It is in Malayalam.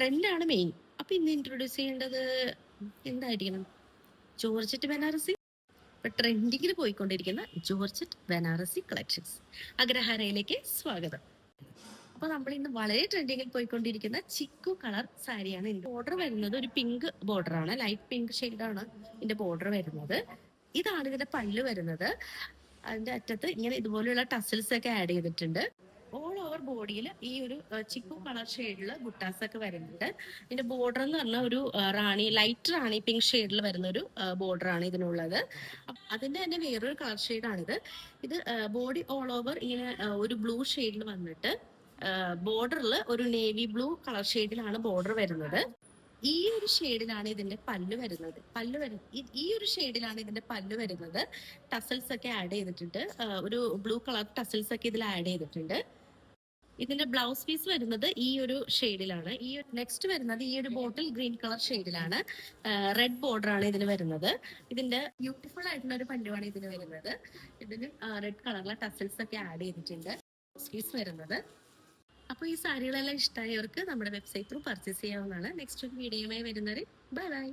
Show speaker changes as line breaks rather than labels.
ട്രെൻഡാണ് മെയിൻ. അപ്പൊ ഇന്ന് ഇൻട്രൊഡ്യൂസ് ചെയ്യേണ്ടത് എന്തായിരിക്കണം? ജോർജറ്റ് ബനാറസി. ഇപ്പൊ ട്രെൻഡിങ്ങിൽ പോയിക്കൊണ്ടിരിക്കുന്ന ജോർജറ്റ് ബനാറസി കളക്ഷൻസ്. അഗ്രഹാരയിലേക്ക് സ്വാഗതം. അപ്പൊ നമ്മൾ ഇന്ന് വളരെ ട്രെൻഡിങ്ങിൽ പോയിക്കൊണ്ടിരിക്കുന്ന ചിക്കു കളർ സാരിയാണ്. ബോർഡർ വരുന്നത് ഒരു പിങ്ക് ബോർഡർ ആണ്, ലൈറ്റ് പിങ്ക് ഷെയ്ഡാണ് ഇതിന്റെ ബോർഡർ വരുന്നത്. ഇതാണ് ഇതിന്റെ പല്ല് വരുന്നത്. അതിന്റെ അറ്റത്ത് ഇങ്ങനെ ഇതുപോലെയുള്ള ടസിൽസ് ഒക്കെ ആഡ് ചെയ്തിട്ടുണ്ട്. ഓൾ ഓവർ ബോഡിയിൽ ഈ ഒരു ചിക്കു കളർ ഷെയ്ഡില് ബുട്ടാസ് ഒക്കെ വരുന്നുണ്ട്. ഇതിന്റെ ബോർഡർ എന്ന് പറഞ്ഞാൽ ഒരു ലൈറ്റ് റാണി പിങ്ക് ഷെയ്ഡിൽ വരുന്ന ഒരു ബോർഡർ ആണ് ഇതിനുള്ളത്. അതിന്റെ തന്നെ വേറൊരു കളർ ഷെയ്ഡാണിത്. ഇത് ബോഡി ഓൾ ഓവർ ഇങ്ങനെ ഒരു ബ്ലൂ ഷെയ്ഡിൽ വന്നിട്ട് ബോർഡറിൽ ഒരു നേവി ബ്ലൂ കളർ ഷെയ്ഡിലാണ് ബോർഡർ വരുന്നത്. ഈ ഒരു ഷെയ്ഡിലാണ് ഇതിന്റെ പല്ല് വരുന്നത്. ഈ ഒരു ഷെയ്ഡിലാണ് ഇതിന്റെ പല്ല് വരുന്നത്. ടസൽസ് ഒക്കെ ആഡ് ചെയ്തിട്ടുണ്ട്. ഒരു ബ്ലൂ കളർ ടസൽസ് ഒക്കെ ഇതിൽ ആഡ് ചെയ്തിട്ടുണ്ട്. ഇതിന്റെ ബ്ലൗസ് പീസ് വരുന്നത് ഈ ഒരു ഷെയ്ഡിലാണ്. ഈ നെക്സ്റ്റ് വരുന്നത് ഈ ഒരു ബോട്ടിൽ ഗ്രീൻ കളർ ഷെയ്ഡിലാണ്. റെഡ് ബോർഡർ ആണ് ഇതിന് വരുന്നത്. ഇതിന്റെ ബ്യൂട്ടിഫുൾ ആയിട്ടുള്ള ഒരു പല്ലുവാണ് ഇതിന് വരുന്നത്. ഇതിന് റെഡ് കളറിലെ ടസൽസ് ഒക്കെ ആഡ് ചെയ്തിട്ടുണ്ട്. പീസ് വരുന്നത്. അപ്പോൾ ഈ സാരികളെല്ലാം ഇഷ്ടമായവർക്ക് നമ്മുടെ വെബ്സൈറ്റ് ത്രൂ പർച്ചേസ് ചെയ്യാവുന്നതാണ്. നെക്സ്റ്റ് ഒരു വീഡിയോയുമായി വരുന്നത്. Bye bye.